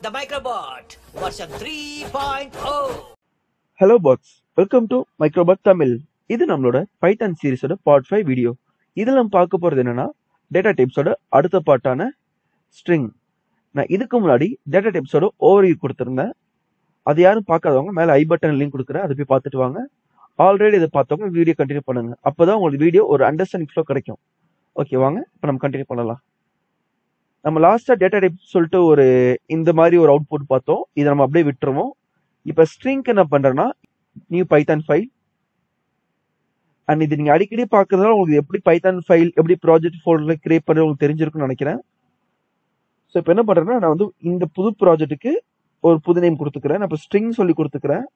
The Microbot version 3.0. Hello bots, welcome to Microbot Tamil. இது நம்மளோட Python சீரிஸோட part 5 video. இதில் நம்ம பார்க்க போகிறது என்னன்னா டேட்டா டைப்ஸோட அடுத்த பார்ட்டான ஸ்ட்ரிங். நான் இதுக்கு முன்னாடி டேட்டா டைப்ஸோட ஓவர்வியூ கொடுத்துருந்தேன். அது யாரும் பார்க்காதவங்க மேலே ஐ பட்டன் லிங்க் கொடுக்குறேன், அதை போய் பார்த்துட்டு வாங்க. ஆல்ரெடி இதை பார்த்தவங்க வீடியோ கண்டினியூ பண்ணுங்க, அப்போதான் உங்களுக்கு வீடியோ ஒரு அண்டர்ஸ்டாண்டிங் ஃப்ளோ கிடைக்கும். ஓகே, வாங்க இப்போ நம்ம கண்டினியூ பண்ணலாம். நம்ம லாஸ்ட்டாக டேட்டா டைப் சொல்லிட்டு இந்த மாதிரி ஒரு அவுட்புட் பார்த்தோம். இதை நம்ம அப்படியே விட்டுருவோம். இப்போ ஸ்ட்ரிங்க்கு என்ன பண்ணுறேன்னா நியூ பைத்தான் ஃபைல். அண்ட் இது நீங்கள் அடிக்கடி பார்க்கறதுனால உங்களுக்கு எப்படி பைத்தான் ஃபைல் எப்படி ப்ராஜெக்ட் ஃபோல்டரில் கிரியேட் பண்ணி உங்களுக்கு தெரிஞ்சிருக்குன்னு நினைக்கிறேன். ஸோ இப்போ என்ன பண்ணுறேன்னா நான் இந்த புது ப்ராஜெக்ட்டுக்கு ஒரு புது நேம் கொடுத்துக்கிறேன். நான் இப்போ ஸ்ட்ரிங் சொல்லி கொடுத்துக்கிறேன்.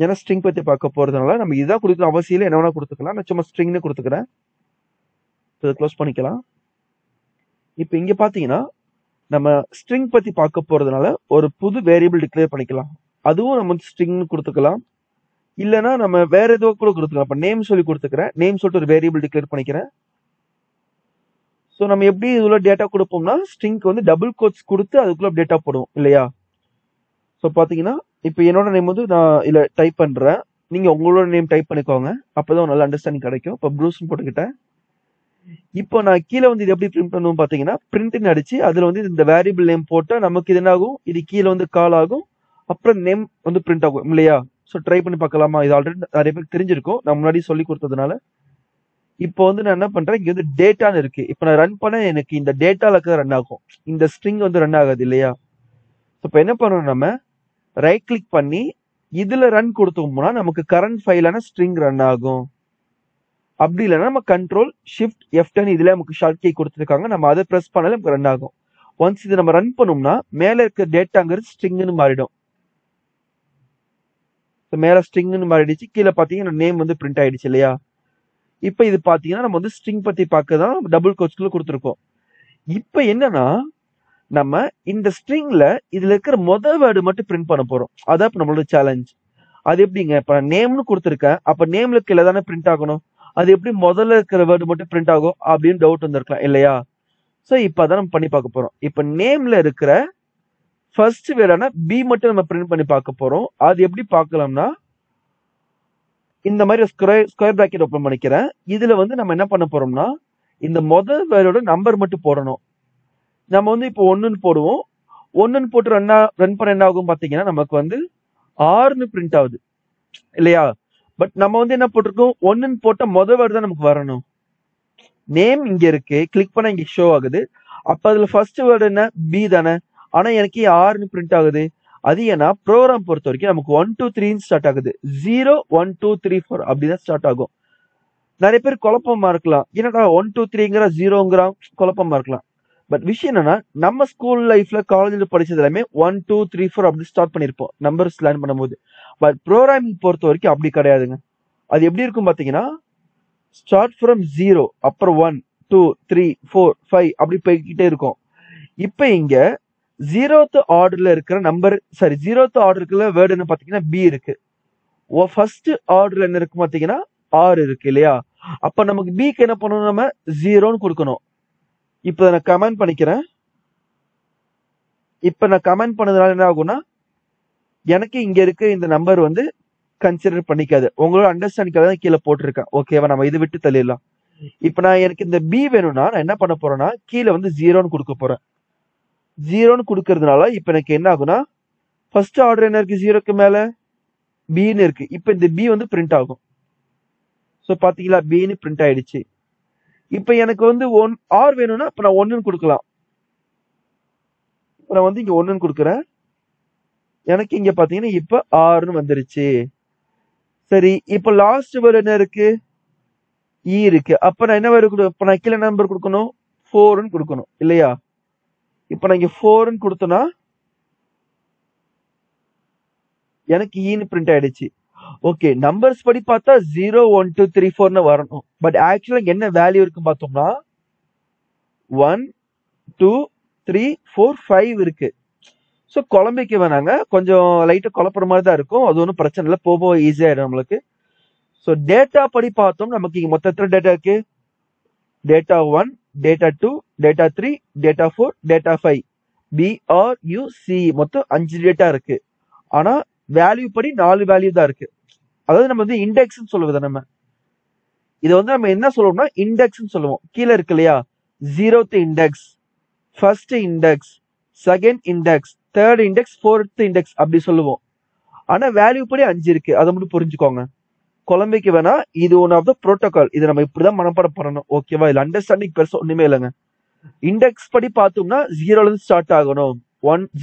ஏன்னா ஸ்ட்ரிங் பற்றி பார்க்க போகிறதுனால நம்ம இதுதான் கொடுக்கணும் அவசியம் இல்லை, என்ன வேணால் கொடுத்துக்கலாம். நான் சும்மா ஸ்ட்ரிங்னு கொடுத்துக்கிறேன். இதை க்ளோஸ் பண்ணிக்கலாம். இப்போ இங்கே பார்த்தீங்கன்னா நம்ம ஸ்ட்ரிங் பற்றி பார்க்க போகிறதுனால ஒரு புது வேரியபிள் டிக்ளேர் பண்ணிக்கலாம். அதுவும் நம்ம ஸ்ட்ரிங்னு கொடுத்துக்கலாம், இல்லைன்னா நம்ம வேற ஏதோ கூட கொடுத்துக்கலாம். இப்போ நேம் சொல்லி கொடுத்துக்கிறேன். நேம் சொல்லிட்டு ஒரு வேரியபிள் டிக்ளேர் பண்ணிக்கிறேன். ஸோ நம்ம எப்படி இதுல டேட்டா கொடுப்போம்னா ஸ்ட்ரிங்க்கு டபுள் கோட்ஸ் கொடுத்து அதுக்குள்ள டேட்டா போடுவோம் இல்லையா. ஸோ பார்த்தீங்கன்னா இப்போ என்னோட நேம் நான் இல்லை டைப் பண்ணுறேன். நீங்கள் உங்களோட நேம் டைப் பண்ணிக்கோங்க, அப்போதான் நல்ல அண்டர்ஸ்டாண்டிங் கிடைக்கும். இப்போ ப்ரூஸ்ன்னு போட்டுக்கிட்டேன். இப்போ நான் கீழே இது எப்படி பிரிண்ட் பண்ணுவோம் பார்த்தீங்கன்னா பிரிண்ட்னு அடிச்சு அதில் இந்த வேரியபிள் நேம் போட்டால் நமக்கு இது என்ன ஆகும், இது கீழே கால் ஆகும், அப்புறம் நேம் பிரிண்ட் ஆகும் இல்லையா. ஸோ ட்ரை பண்ணி பார்க்கலாமா? இது ஆல்ரெடி நிறைய பேருக்கு தெரிஞ்சிருக்கும், நான் முன்னாடி சொல்லி கொடுத்ததுனால. இப்போ நான் என்ன பண்றேன், இங்க டேட்டான்னு இருக்கு. இப்போ நான் ரன் பண்ண எனக்கு இந்த டேட்டால ரன் ஆகும், இந்த ஸ்ட்ரிங் ரன் ஆகாது இல்லையா. இப்போ என்ன பண்ணணும், நம்ம ரைட் கிளிக் பண்ணி இதுல ரன் கொடுத்தோம்னா நமக்கு கரண்ட் ஃபைலான ஸ்ட்ரிங் ரன் ஆகும். அப்படி இல்லைன்னா நம்ம கண்ட்ரோல் ஷிஃப்ட் F10 இதுல நமக்கு ஷார்ட் கீ கொடுத்துருக்காங்க, நம்ம அதை ப்ரெஸ் பண்ணாலும் நமக்கு ரன் ஆகும். ஒன்ஸ் இது நம்ம ரன் பண்ணோம்னா மேல இருக்க டேட்டாங்கிறது ஸ்ட்ரிங்னு மாறிடும். மேல ஸ்ட்ரிங்னு மாறிடுச்சு, கீழே பாத்தீங்கன்னா நேம் பிரிண்ட் ஆயிடுச்சு இல்லையா. இப்ப இது பாத்தீங்கன்னா நம்ம ஸ்ட்ரிங் பத்தி பார்க்க தான் டபுள் கோட்ஸ்குள்ள கொடுத்துருக்கோம். இப்ப என்னன்னா நம்ம இந்த ஸ்ட்ரிங்ல இதுல இருக்கிற மொதல் வேர்டு மட்டும் பிரிண்ட் பண்ண போறோம். அதான் இப்ப நம்மளோட சேலஞ்ச். அது எப்படிங்க, இப்ப நேம்னு கொடுத்துருக்கேன், அப்ப நேம்ல கீழே தானே பிரிண்ட் ஆகணும். அது எப்படி முதல்ல இருக்கிற வேர்டு மட்டும் பிரிண்ட் ஆகும் அப்படின்னு டவுட் வந்திருக்கலாம் இல்லையா. ஸோ இப்போ அதான் நம்ம பண்ணி பார்க்க போறோம். இப்போ நேம்ல இருக்கிற ஃபர்ஸ்ட் வேர்டான பி மட்டும் நம்ம பிரிண்ட் பண்ணி பார்க்க போறோம். அது எப்படி பார்க்கலாம்னா இந்த மாதிரி ஸ்கொயர் பிராக்கெட் ஓப்பன் பண்ணிக்கிறேன். இதுல நம்ம என்ன பண்ண போறோம்னா இந்த முதல் வேர்டோட நம்பர் மட்டும் போடணும். நம்ம இப்போ 1ன்னு போடுவோம். 1ன்னு போட்டு ரன் பண்ண என்ன ஆகும் பாத்தீங்கன்னா நமக்கு 6ன்னு பிரிண்ட் ஆகுது இல்லையா. பட் நம்ம என்ன போட்டிருக்கோம், 1ன்னு போட்ட முதல் வேர்டு தான் நமக்கு வரணும். நேம் இங்க இருக்கு, கிளிக் பண்ண இங்க ஷோ ஆகுது. அப்ப அதுல ஃபர்ஸ்ட் வேர்டு என்ன, பி தானே. ஆனா எனக்கு 6ன்னு பிரிண்ட் ஆகுது. அது ஏன்னா ப்ரோக்ராம் பொறுத்த வரைக்கும் நமக்கு 1 2 3 ஸ்டார்ட் ஆகுது, 0 1 2 3 4 அப்படிதான் ஸ்டார்ட் ஆகும். நிறைய பேர் குழப்பமா இருக்கலாம், என்னடா 1 2 3ங்கிற 0ங்கிற குழப்பமா இருக்கலாம். பட் விஷயம் என்னன்னா நம்ம ஸ்கூல் லைஃப்ல காலேஜ்ல படிச்சது எல்லாமே 1 2 3 4 அப்படி ஸ்டார்ட் பண்ணிருப்போம் நம்பர்ஸ் லேர்ன் பண்ணும்போது. பட் ப்ரோக்ராமிங் பொறுத்த வரைக்கும் அப்படி கிடையாதுங்க. அது எப்படி இருக்கும் பாத்தீங்கன்னா ஸ்டார்ட் ஃப்ரம் 0, அப்புறம் 1 2 3 4 5 அப்படி போய்கிட்டே இருக்கும். இப்ப இங்க 0th ஆர்டர்ல இருக்கிற நம்பர், சாரி 0th ஆர்டர் இருக்கிற வேர்டு என்ன பாத்தீங்கன்னா பி இருக்கு. ஃபர்ஸ்ட் ஆர்டர்ல என்ன இருக்கு பாத்தீங்கன்னா ஆர் இருக்கு இல்லையா. அப்ப நமக்கு பிக்கு என்ன பண்ணணும், நம்ம 0ன்னு கொடுக்கணும். இப்ப நான் கமெண்ட் பண்ணிக்கிறேன். இப்ப நான் கமெண்ட் பண்ணதுனால என்ன ஆகும்னா எனக்கு இங்க இருக்க இந்த நம்பர் கன்சிடர் பண்ணிக்காது. உங்களோட அண்டர்ஸ்டாண்டிங்காக தான் கீழே போட்டிருக்கேன். ஓகேவா, நம்ம இதை விட்டு தள்ளிடலாம். இப்ப நான் எனக்கு இந்த பி வேணும்னா நான் என்ன பண்ண போறேன்னா கீழே 0ன்னு கொடுக்க போறேன். 0ன்னு கொடுக்கறதுனால இப்ப எனக்கு என்ன ஆகும்னா ஃபர்ஸ்ட் ஆர்டர் என்ன இருக்கு, 0க்கு மேல பின்னு இருக்கு. இப்ப இந்த பி பிரிண்ட் ஆகும். ஸோ பாத்தீங்களா பின்னு பிரிண்ட் ஆயிடுச்சு. இப்ப எனக்கு 1 ஆர் வேணும்னா இப்ப நான் 1ன்னு கொடுக்கலாம். இப்ப நான் இங்க 1ன்னு கொடுக்குறேன். எனக்கு இங்க பாத்தீங்கன்னா இப்ப ஆர்னு வந்துருச்சு. சரி, இப்ப லாஸ்ட் வேர்டு என்ன இருக்கு, இ இருக்கு. அப்ப நான் என்ன வேர்டு, இப்ப நான் கீழே நம்பர் கொடுக்கணும், 4ன்னு கொடுக்கணும் இல்லையா. இப்ப நான் இங்க 4ன்னு கொடுத்தனா எனக்கு ஈன்னு பிரிண்ட் ஆயிடுச்சு. ஓகே, நம்பர்ஸ் படி பார்த்தா 0 1 2 3 4ன்னு வரணும். பட் ஆக்சுவலா என்ன வேல்யூ இருக்கு பார்த்தோம்னா 1 2 3 4 5 இருக்கு. ஸோ குழம்பிக்க வேணாங்க, கொஞ்சம் லைட்டா குழப்புற மாதிரி தான் இருக்கும். அது ஒன்றும் பிரச்சனை இல்லை, போக ஈஸியாயிடும் நம்மளுக்கு. ஸோ டேட்டா படி பார்த்தோம் நமக்கு இங்க மொத்தத்தில் டேட்டா இருக்கு. Data 1 data 2 data 3 data 4 data 5 BRUCE மொத்தம் 5 டேட்டா இருக்கு. ஆனா வேல்யூ படி 4 வேல்யூ தான் இருக்கு. அதாவது நம்ம வந்து இண்டெக்ஸ்னு சொல்லுவது நம்ம இதை வந்து நம்ம என்ன சொல்லுவோம்னா இண்டெக்ஸ்னு சொல்லுவோம். கீழே இருக்கு இல்லையா, 0th index, first index, second index, third index, fourth index அப்படி சொல்லுவோம். ஆனா வேல்யூ படி 5 இருக்கு, அதை மட்டும் புரிஞ்சுக்கோங்க. குழந்தைக்கு வேணா இது ஒன் ஆஃப் த ப்ரோட்டோகால், இதை நம்ம இப்படிதான் மனப்பாடம் பண்ணணும். ஓகேவா? இல்ல அண்டர்ஸ்டாண்டிங் பெருசா ஒண்ணுமே இல்லைங்க. இண்டெக்ஸ் படி பார்த்தோம்னா 0ல இருந்து ஸ்டார்ட் ஆகணும்.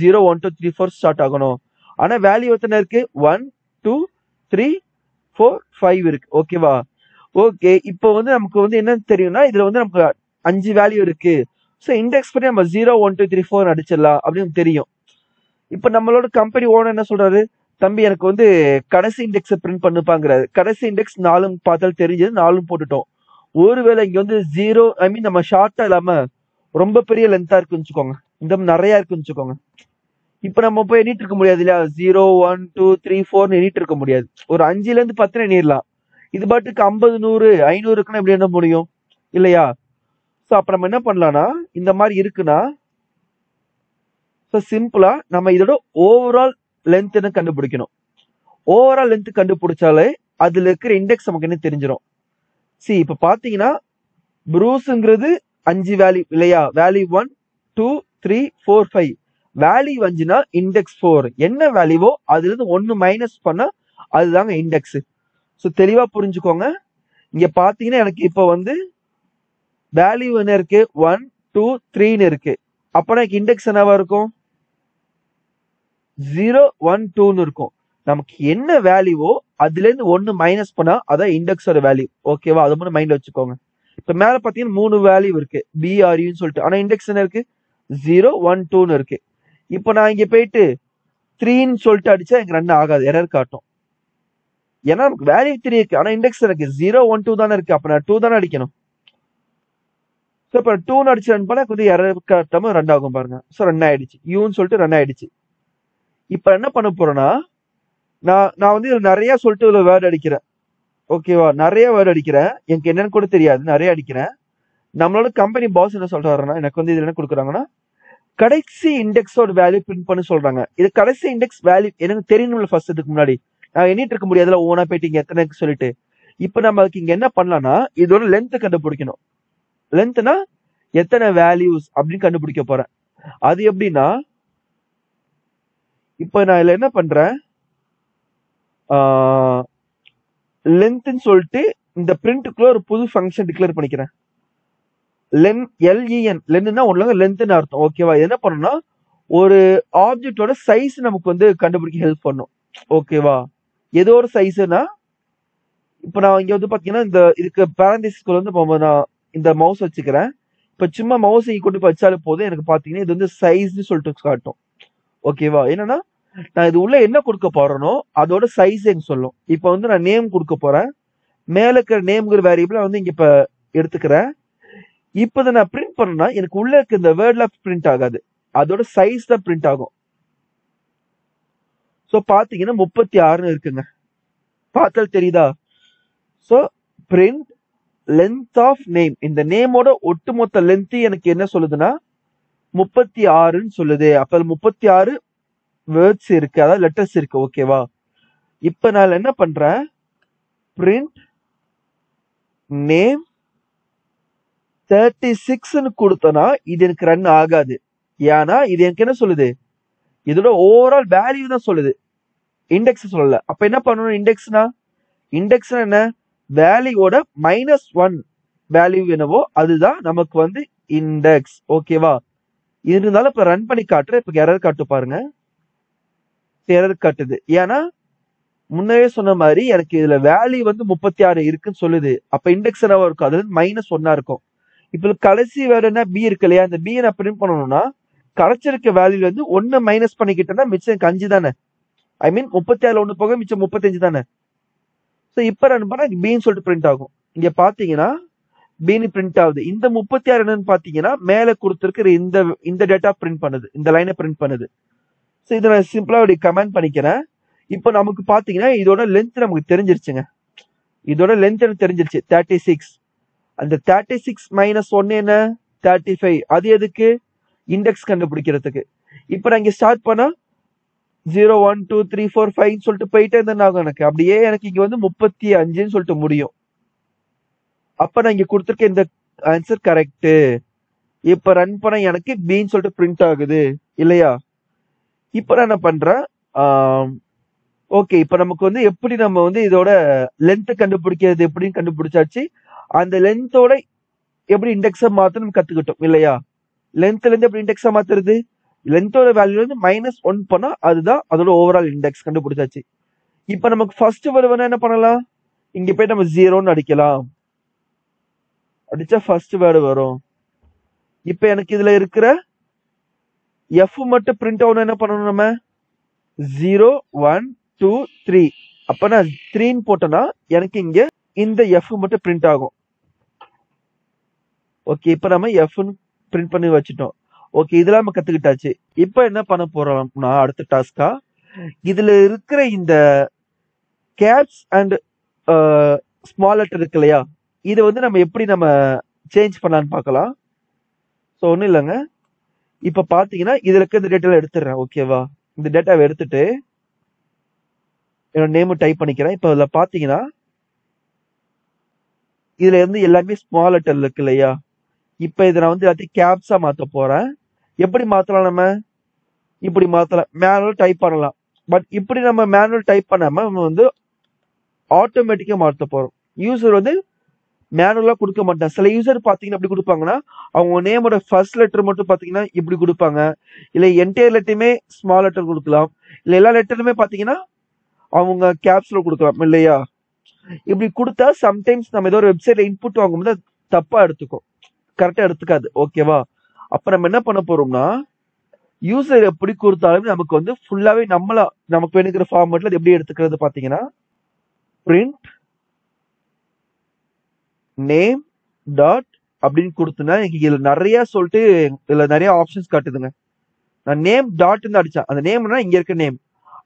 0 1 2 3 4 ஸ்டார்ட் ஆகணும். ஆனா வேல்யூ எத்தனை இருக்கு? 1 2 3 4 5 இருக்கு. ஓகேவா? ஓகே, இப்போ வந்து நமக்கு வந்து என்னன்னு தெரியும்னா இதுல வந்து நமக்கு 5 வேல்யூ இருக்கு. ஸோ இண்டெக்ஸ் படி நம்ம 0 1 2 3 4 அடிச்சிடலாம் அப்படின்னு தெரியும். இப்போ நம்மளோட கம்பெனி ஓனர் என்ன சொல்றாரு, தம்பி எனக்கு வந்து கடைசி இண்டெக்ஸை பிரிண்ட் பண்ணுப்பாங்கிறாரு. கடைசி இண்டெக்ஸ் 4 பார்த்தாலும் தெரிஞ்சது, 4 போட்டுட்டோம். ஒருவேளை இங்க வந்து 0 நம்ம ஷார்ட்டா இல்லாம ரொம்ப பெரிய லென்த்தா இருக்குன்னு வச்சுக்கோங்க, இந்த நிறைய இருக்குன்னு வச்சுக்கோங்க. இப்ப நம்ம போய் எண்ணிட்டு இருக்க முடியாது இல்லையா, 0 1 2 3 4 எண்ணிட்டு இருக்க முடியாது. ஒரு 5ல இருந்து 10 எண்ணிடலாம். இது பாட்டுக்கு 50 100 500 இருக்குன்னா எப்படி என்ன முடியும் இல்லையா? ஸோ அப்ப நம்ம என்ன பண்ணலாம்னா, இந்த மாதிரி இருக்குன்னா சிம்பிளா நம்ம இதோட ஓவரால் லென்த் கண்டுபிடிக்கணும். ஓவரால் லென்த் கண்டுபிடிச்சாலே அதுல இருக்கிற இண்டெக்ஸ் நமக்கு என்ன தெரிஞ்சிடும். இப்ப பாத்தீங்கன்னா ப்ரூஸ்ங்கிறது 5 வேல்யூ இல்லையா, வேல்யூ 1 2 3 4 5, வேல்யூ 5னா இண்டெக்ஸ் 4. என்ன வேல்யூவோ அதுல இருந்து 1 மைனஸ் பண்ணா அதுதாங்க இண்டெக்ஸ். ஸோ தெளிவா புரிஞ்சுக்கோங்க. இங்க பாத்தீங்கன்னா எனக்கு இப்ப வந்து வேல்யூ என்ன இருக்கு, 1 2 3ன்னு இருக்கு. அப்ப எனக்கு இண்டெக்ஸ் என்னவா இருக்கும், 0 1 2ன்னு இருக்கும். நமக்கு என்ன வேல்யூவோ அதுல இருந்து 1 மைனஸ் பண்ணா அதான் இண்டெக்ஸோட வேல்யூ. ஓகேவா? அதை மட்டும் மைண்ட்ல வச்சுக்கோங்க. இப்ப மேல பாத்தீங்கன்னா 3 வேல்யூ இருக்கு, BRUன்னு சொல்லிட்டு. ஆனா இண்டெக்ஸ் என்ன இருக்கு, 0 1 2ன்னு இருக்கு. இப்ப நான் இங்க போயிட்டு 3ன்னு சொல்லிட்டு அடிச்சா எனக்கு ரன் ஆகாது, எரர் காட்டும். ஏன்னா நமக்கு வேல்யூ 3 இருக்கு, ஆனா இண்டெக்ஸ் இருக்கு 0 1 2 தானே இருக்கு. அப்ப நான் 2 தானே அடிக்கணும். ஸோ இப்போ 2ன்னு அடிச்சு ரன் பண்ணா கொஞ்சம் எரர் காட்டாம ரன் ஆகும் பாருங்க. ஸோ ரன் ஆயிடுச்சு, யூன்னு சொல்லிட்டு ரன் ஆயிடுச்சு. இப்ப என்ன பண்ண போறேன்னா, நான் வந்து இதுல நிறைய சொல்லிட்டு இதுல வேர்டு அடிக்கிறேன். ஓகேவா? நிறைய வேர்டு அடிக்கிறேன், எனக்கு என்னன்னு கூட தெரியாது, நிறைய அடிக்கிறேன். நம்மளோட கம்பெனி பாஸ் என்ன சொல்றாருன்னா, எனக்கு வந்து இதுல என்ன கொடுக்குறாங்கன்னா, கடைசி இண்டெக்ஸோட வேல்யூ பிரிண்ட் பண்ண சொல்றாங்க. இது கடைசி இண்டெக்ஸ் வேல்யூ எனக்கு தெரியணும்ல ஃபர்ஸ்ட். இதுக்கு முன்னாடி நான் எண்ணிட்டு இருக்க முடியாதுல ஓனா போயிட்டு இங்க எத்தனை சொல்லிட்டு. இப்ப நம்ம அதுக்கு இங்க என்ன பண்ணலாம்னா, இதோட லென்த் கண்டுபிடிக்கணும். லென்த்னா எத்தனை வேல்யூஸ் அப்படின்னு கண்டுபிடிக்க போறேன். அது எப்படின்னா, இப்ப நான் இதுல என்ன பண்றேன், லென்த்ன்னு சொல்லிட்டு இந்த பிரிண்ட்டுக்குள்ள ஒரு புது ஃபங்க்ஷன் டிக்ளேர் பண்ணிக்கிறேன். LEN லென்னா ஒண்ணுங்க லென்த்னு அர்த்தம். ஓகேவா? என்ன பண்ணணும்னா, ஒரு ஆப்ஜெக்டோட சைஸ் நமக்கு வந்து கண்டுபிடிக்க ஹெல்ப் பண்ணும். ஓகேவா? ஏதோ ஒரு சைஸ்னா, இப்ப நான் இங்க வந்து பாத்தீங்கன்னா இந்த இதுக்கு பேரண்டிஸ்குள்ள வந்து நான் இந்த மவுஸ் வச்சுக்கிறேன். இப்ப சும்மா மவுஸ் இங்க கொண்டு போய் வச்சாலும் போதும், எனக்கு பாத்தீங்கன்னா இது வந்து சைஸ்ன்னு சொல்லிட்டு காட்டும். ஓகேவா? என்னன்னா நான் இது உள்ள என்ன கொடுக்க போறேனோ அதோட சைஸ் எனக்கு சொல்லும். இப்ப வந்து நான் நேம் கொடுக்க போறேன். மேல இருக்கிற நேம்ங்கிற வேரியபிள் வந்து இங்க இப்ப எடுத்துக்கிறேன். இப்ப இதை நான் பிரிண்ட் பண்ணா எனக்கு உள்ள இருக்க இந்த வேர்ட்ல பிரிண்ட் ஆகாது, அதோட சைஸ் தான் பிரிண்ட் ஆகும். சோ பாத்தீங்கன்னா 36ன்னு இருக்குங்க, பார்த்தால் தெரியுதா? So print length of name, இந்த நேமோட ஒட்டுமொத்த லென்த் எனக்கு என்ன சொல்லுதுன்னா 36ன்னு சொல்லுது. அப்ப 36 வேர்ட்ஸ் இருக்கு, அதாவது லெட்டர்ஸ் இருக்கு. ஓகேவா? இப்ப நான் என்ன பண்றேன், பிரிண்ட் நேம் 36ன்னு கொடுத்தனா இது எனக்கு ரன் ஆகாது. ஏன்னா இது எனக்கு என்ன சொல்லுது, இதோட ஓவரால் வேல்யூ தான் சொல்லுது, இண்டெக்ஸ் சொல்லல. அப்ப என்ன பண்ணணும், இண்டெக்ஸ் என்ன, வேல்யூவோட -1 வேல்யூ என்னவோ அதுதான் நமக்கு வந்து இண்டெக்ஸ். ஓகேவா? இருந்தாலும் இப்ப ரன் பண்ணி காட்டுறேன். இப்ப எரர் காட்டு பாருங்க, எரர் காட்டுது. ஏன்னா முன்னே சொன்ன மாதிரி எனக்கு இதுல வேல்யூ வந்து 36 இருக்குன்னு சொல்லுது. அப்ப இண்டெக்ஸ் என்னவா இருக்கும், அதுல -1 இருக்கும். இப்ப கடைசி வேர்டு என்ன, பி இருக்கு இல்லையா, இந்த பி நான் பிரிண்ட் பண்ணணும்னா கிடைச்சிருக்க வேல்யூல இருந்து 1 மைனஸ் பண்ணிக்கிட்டேன்னா மிச்சம் எனக்கு 5 தானே. ஐ மீன் 36 1 போக மிச்சம் 35 தானே. ஸோ இப்ப ரன் பண்ணா பின்னு சொல்லிட்டு பிரிண்ட் ஆகும். இங்க பாத்தீங்கன்னா பின்னு பிரிண்ட் ஆகுது. இந்த 36 என்னன்னு பாத்தீங்கன்னா மேல கொடுத்துருக்கிற இந்த டேட்டா பிரிண்ட் பண்ணுது, இந்த லைனை பிரிண்ட் பண்ணுது. ஸோ இதை நான் சிம்பிளா அப்படி கமெண்ட் பண்ணிக்கிறேன். இப்போ நமக்கு பாத்தீங்கன்னா இதோட லென்த் நமக்கு தெரிஞ்சிருச்சுங்க. இதோட லென்த் எனக்கு தெரிஞ்சிருச்சு 36. அந்த 36 -1 என்ன, 35. அது எதுக்கு, இண்டெக்ஸ் கண்டுபிடிக்கிறதுக்கு. இப்ப நான் இங்க ஸ்டார்ட் பண்ணா 0 1 2 3 4 5 சொல்லிட்டு போயிட்டே இருந்தா ஆகும் எனக்கு. அப்படியே எனக்கு இங்க வந்து 35 சொல்லிட்டு முடியும். அப்ப நான் இங்க கொடுத்திருக்க இந்த ஆன்சர் கரெக்ட். இப்ப ரன் பண்ண எனக்கு பின்னு சொல்லிட்டு பிரிண்ட் ஆகுது இல்லையா? இப்ப நான் என்ன பண்றேன், ஓகே இப்ப நமக்கு வந்து எப்படி நம்ம வந்து இதோட லென்த் கண்டுபிடிக்கிறது எப்படின்னு கண்டுபிடிச்சாச்சு. அந்த லென்த்தோட எப்படி இண்டெக்ஸ மாத்தணும் கத்துக்கிட்டோம் இல்லையா? லென்த்ல இருந்து எப்படி இண்டெக்ஸா மாத்துறது, லென்த்தோட வேல்யூ வந்து -1 பண்ணா அதுதான் அதோட ஓவரால் இண்டெக்ஸ் கண்டுபிடிச்சாச்சு. இப்ப நமக்கு ஃபர்ஸ்ட் வேர்டு என்ன பண்ணலாம், இங்க போய் நம்ம 0ன்னு அடிக்கலாம். அடிச்சா ஃபர்ஸ்ட் வேர்டு வரும். இப்ப எனக்கு இதுல இருக்கிற எஃப் மட்டும் பிரிண்ட் ஆகணும். என்ன பண்ணணும், நம்ம 0 1 2 3 அப்ப நான் 3ன்னு போட்டேன்னா எனக்கு இங்க இந்த எஃப் மட்டும் பிரிண்ட் ஆகும். ஓகே இப்ப நம்ம எஃப் பிரிண்ட் பண்ணி வச்சுட்டோம். ஓகே இதெல்லாம் நம்ம கத்துக்கிட்டாச்சு. இப்ப என்ன பண்ண போறோம்னா அடுத்த டாஸ்கா இதுல இருக்கிற இந்த கேப்ஸ் அண்ட் ஸ்மால் லெட்டர் இருக்கு இல்லையா, இதை வந்து நம்ம எப்படி நம்ம சேஞ்ச் பண்ணலான்னு பார்க்கலாம். ஸோ ஒன்றும் இல்லைங்க, இப்ப பாத்தீங்கன்னா இதுல இருக்க இந்த டேட்டாவை எடுத்துடுறேன். ஓகேவா, இந்த டேட்டாவை எடுத்துட்டு என்னோட நேம் டைப் பண்ணிக்கிறேன். இப்ப இதுல பாத்தீங்கன்னா இதுல இருந்து எல்லாமே ஸ்மால் லெட்டர் இருக்கு இல்லையா. இப்ப இதை நான் வந்து எல்லாத்தையும் கேப்ஸா மாத்த போறேன். எப்படி மாத்தலாம், நம்ம இப்படி மாத்தலாம், மேனுவல் டைப் பண்ணலாம். பட் இப்படி நம்ம மேனுவல் டைப் பண்ணாம நம்ம வந்து ஆட்டோமேட்டிக்கா மாத்த போறோம். யூசர் வந்து மேனுவலா கொடுக்க மாட்டாங்க. சில யூசர் பாத்தீங்கன்னா எப்படி கொடுப்பாங்கன்னா அவங்க நேமோட ஃபர்ஸ்ட் லெட்டர் மட்டும் பாத்தீங்கன்னா இப்படி கொடுப்பாங்க, இல்ல என்டையர் லெட்டருமே ஸ்மால் லெட்டர் கொடுக்கலாம், இல்ல எல்லா லெட்டருமே பாத்தீங்கன்னா அவங்க கேப்ஸ்ல கொடுக்கலாம் இல்லையா. இப்படி கொடுத்தா சம்டைம்ஸ் நம்ம ஏதோ ஒரு வெப்சைட்ல இன்புட் வாங்கும்போது தப்பா எடுத்துக்கும், கரெக்டா எடுத்துக்காது. ஓகேவா, அப்ப நம்ம என்ன பண்ண போறோம்னா யூசர் எப்படி கொடுத்தாலும் நமக்கு வந்து ஃபுல்லாவே நமக்கு வேணுங்கிற ஃபார்மேட்ல அது எப்படி எடுத்துக்கிறது பாத்தீங்கன்னா பிரிண்ட் நேம் டாட் அப்படின்னு கொடுத்தனா இதுல நிறைய சொல்லிட்டு இதுல நிறைய ஆப்ஷன்ஸ் காட்டுதுங்க. நான் நேம் டாட் அடிச்சேன், அந்த நேம்னா இங்க இருக்க நேம்,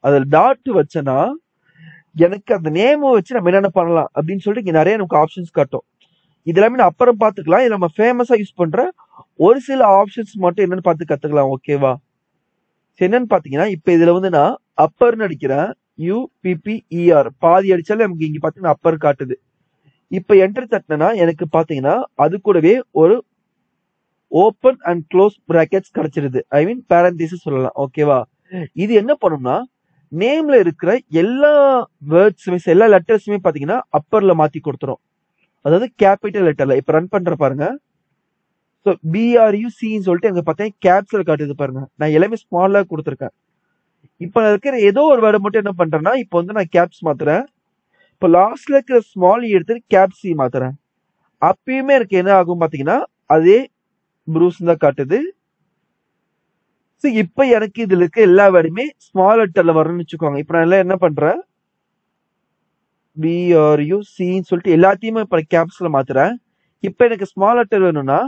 அதுல டாட் வச்சேன்னா எனக்கு அந்த நேம் வச்சு நம்ம என்னென்ன பண்ணலாம் அப்படின்னு சொல்லிட்டு இங்க நிறைய நமக்கு ஆப்ஷன்ஸ் காட்டும். இதெல்லாமே நான் அப்புறம் பாத்துக்கலாம். இது நம்ம ஃபேமஸா யூஸ் பண்ற ஒரு சில ஆப்ஷன்ஸ் மட்டும் என்னன்னு பார்த்து கத்துக்கலாம். ஓகேவா, என்னன்னு பாத்தீங்கன்னா இப்ப இதுல வந்து நான் அப்பர்னு அடிக்கிறேன், UPPER பாதி அடிச்சாலும் நமக்கு இங்க பாத்தீங்கன்னா அப்பர் காட்டுது. இப்ப என்டர் தட்டினா எனக்கு பாத்தீங்கன்னா அது கூடவே ஒரு ஓபன் அண்ட் க்ளோஸ் பிராக்கெட்ஸ் கிடைச்சிருது, ஐ மீன் பேரந்தீசிஸ் சொல்லலாம். ஓகேவா, இது என்ன பண்ணும்னா நேம்ல இருக்கிற எல்லா வேர்ட்ஸுமே எல்லா லெட்டர்ஸுமே பாத்தீங்கன்னா அப்பர்ல மாத்தி கொடுத்துரும், அதாவது கேபிட்டல் லெட்டர்ல. இப்ப ரன் பண்ற பாருங்க, ஸோ BRUCன்னு சொல்லிட்டு எனக்கு பார்த்தீங்கன்னா கேப்ஸ்ல காட்டுது பாருங்க. நான் எல்லாமே ஸ்மாலா கொடுத்துருக்கேன். இப்ப இருக்கிற ஏதோ ஒரு வேர்டு மட்டும் என்ன பண்றேன்னா இப்போ வந்து நான் கேப்ஸ் மாத்துறேன். இப்போ லாஸ்ட்ல இருக்கிற ஸ்மால் எடுத்து கேப்ஸ் மாத்துறேன். அப்பயுமே எனக்கு என்ன ஆகும் பாத்தீங்கன்னா அதே ப்ரூஸ் தான் காட்டுது. ஸோ இப்ப எனக்கு இதுல இருக்க எல்லா வேர்டுமே ஸ்மால் லெட்டர்ல வரணும்னு வச்சுக்கோங்க. இப்ப நான் எல்லாம் என்ன பண்றேன், BRUCன்னு சொல்லிட்டு எல்லாத்தையுமே இப்ப கேப்ஸ்ல மாத்துறேன். இப்ப எனக்கு ஸ்மால் லெட்டர் வேணும்னா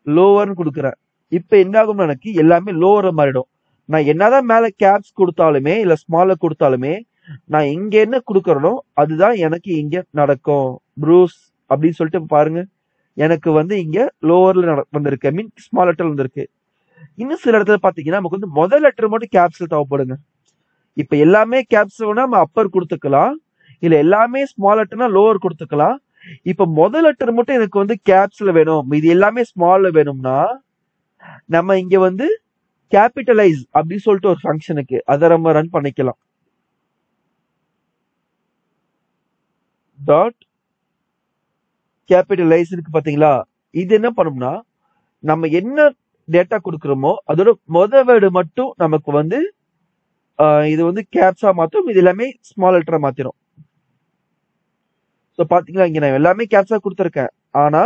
லோவர்னு கொடுக்குறேன். இப்ப என்ன ஆகும், எனக்கு எல்லாமே லோவர மாறிடும். நான் என்னதான் மேல கேப்ஸ் கொடுத்தாலுமே இல்ல ஸ்மால கொடுத்தாலுமே நான் இங்க என்ன கொடுக்கறனோ அதுதான் எனக்கு இங்க நடக்கும். ப்ரூஸ் அப்படின்னு சொல்லிட்டு பாருங்க, எனக்கு வந்து இங்க லோவர்ல வந்திருக்கு, ஐ மீன் ஸ்மால் லெட்டர் வந்திருக்கு. இன்னும் சில இடத்துல பாத்தீங்கன்னா நமக்கு வந்து முதல் லெட்டர் மட்டும் கேப்ஸ்ல தேவைப்படுங்க. இப்ப எல்லாமே கேப்ஸ் வேணா நம்ம அப்பர் கொடுத்துக்கலாம், இல்ல எல்லாமே ஸ்மால் லெட்டர்னா லோவர் கொடுத்துக்கலாம். இப்ப முதல் லெட்டர் மட்டும் எனக்கு வந்து கேப்ஸ்ல வேணும், இது எல்லாமே ஸ்மால்ல வேணும்னா நம்ம இங்க வந்து கேபிட்டலைஸ் அப்படின்னு சொல்லிட்டு ஒரு ஃபங்க்ஷனுக்கு அதை நம்ம ரன் பண்ணிக்கலாம். டாட் கேபிட்டலைஸ் இருக்கு பாத்தீங்களா, இது என்ன பண்ணும்னா நம்ம என்ன டேட்டா கொடுக்குறோமோ அதோட முதல் வேர்டு மட்டும் நமக்கு வந்து இது வந்து கேப்ஸா மாத்தும், இது எல்லாமே ஸ்மால் லெட்டரா மாத்திரும். ஸோ பாத்தீங்களா இங்க நான் எல்லாமே கேப்ஸா கொடுத்துருக்கேன், ஆனா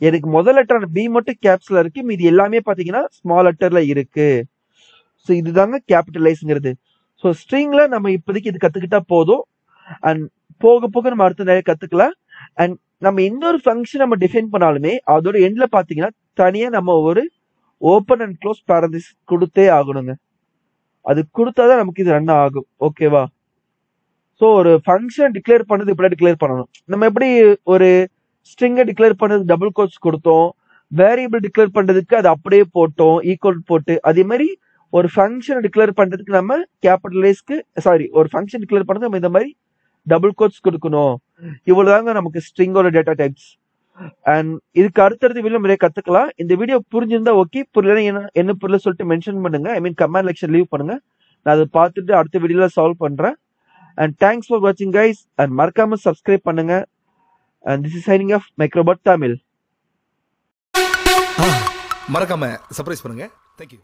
எனக்கு முதல் லெட்டர் பி மட்டும் கேப்ஸ்ல இருக்கு, மீது எல்லாமே பாத்தீங்கன்னா ஸ்மால் லெட்டர்ல இருக்கு. ஸோ இதுதாங்க கேபிட்டலைஸ்ங்கிறது. ஸோ ஸ்ட்ரிங்ல நம்ம இப்போதைக்கு இது கத்துக்கிட்டா போதும், அண்ட் போக போக நம்ம அடுத்த நிறைய கத்துக்கலாம். அண்ட் நம்ம எந்த ஒரு ஃபங்க்ஷன் நம்ம டிஃபைன் பண்ணாலுமே அதோட எண்ட்ல பாத்தீங்கன்னா தனியா நம்ம ஒரு ஓப்பன் அண்ட் க்ளோஸ் பேரந்திஸ் கொடுத்தே ஆகணுங்க. அது கொடுத்தாதான் நமக்கு இது ரன் ஆகும். ஓகேவா, ஸோ ஒரு ஃபங்க்ஷன் டிக்ளேர் பண்ணது இப்படி டிக்ளேர் பண்ணணும். நம்ம எப்படி ஒரு ஸ்ட்ரிங்கை டிக்ளேர் பண்ணது டபுள் கோட்ஸ் கொடுத்தோம், வேரியபிள் டிக்ளேர் பண்றதுக்கு அது அப்படியே போட்டோம், ஈக்குவல் போட்டு, அதே மாதிரி ஒரு ஃபங்க்ஷன் டிக்ளேர் பண்றதுக்கு நம்ம கேபிட்டலைஸ்க்கு ஒரு ஃபங்க்ஷன் டிக்ளேர் பண்றது நம்ம இந்த மாதிரி டபுள் கோட்ஸ் கொடுக்கணும். இவ்வளவுதாங்க நமக்கு ஸ்ட்ரிங்கோட டேட்டா டைப்ஸ். அண்ட் இதுக்கு அடுத்தடுத்த வீடியோ நிறைய கத்துக்கலாம். இந்த வீடியோ புரிஞ்சிருந்தா ஓகே, புரியல என்ன புரியல சொல்லிட்டு மென்ஷன் பண்ணுங்க. I mean comment section leave பண்ணுங்க. நான் அதை பார்த்துட்டு அடுத்த வீடியோல சால்வ் பண்றேன். அண்ட் தேங்க்ஸ் ஃபார் வாட்சிங் கைஸ். அண்ட் மறக்காம சப்ஸ்கிரைப் பண்ணுங்க. And this is signing off Microbot Tamil. மறக்காம சர்ப்ரைஸ் பண்ணுங்க. தேங்க்யூ.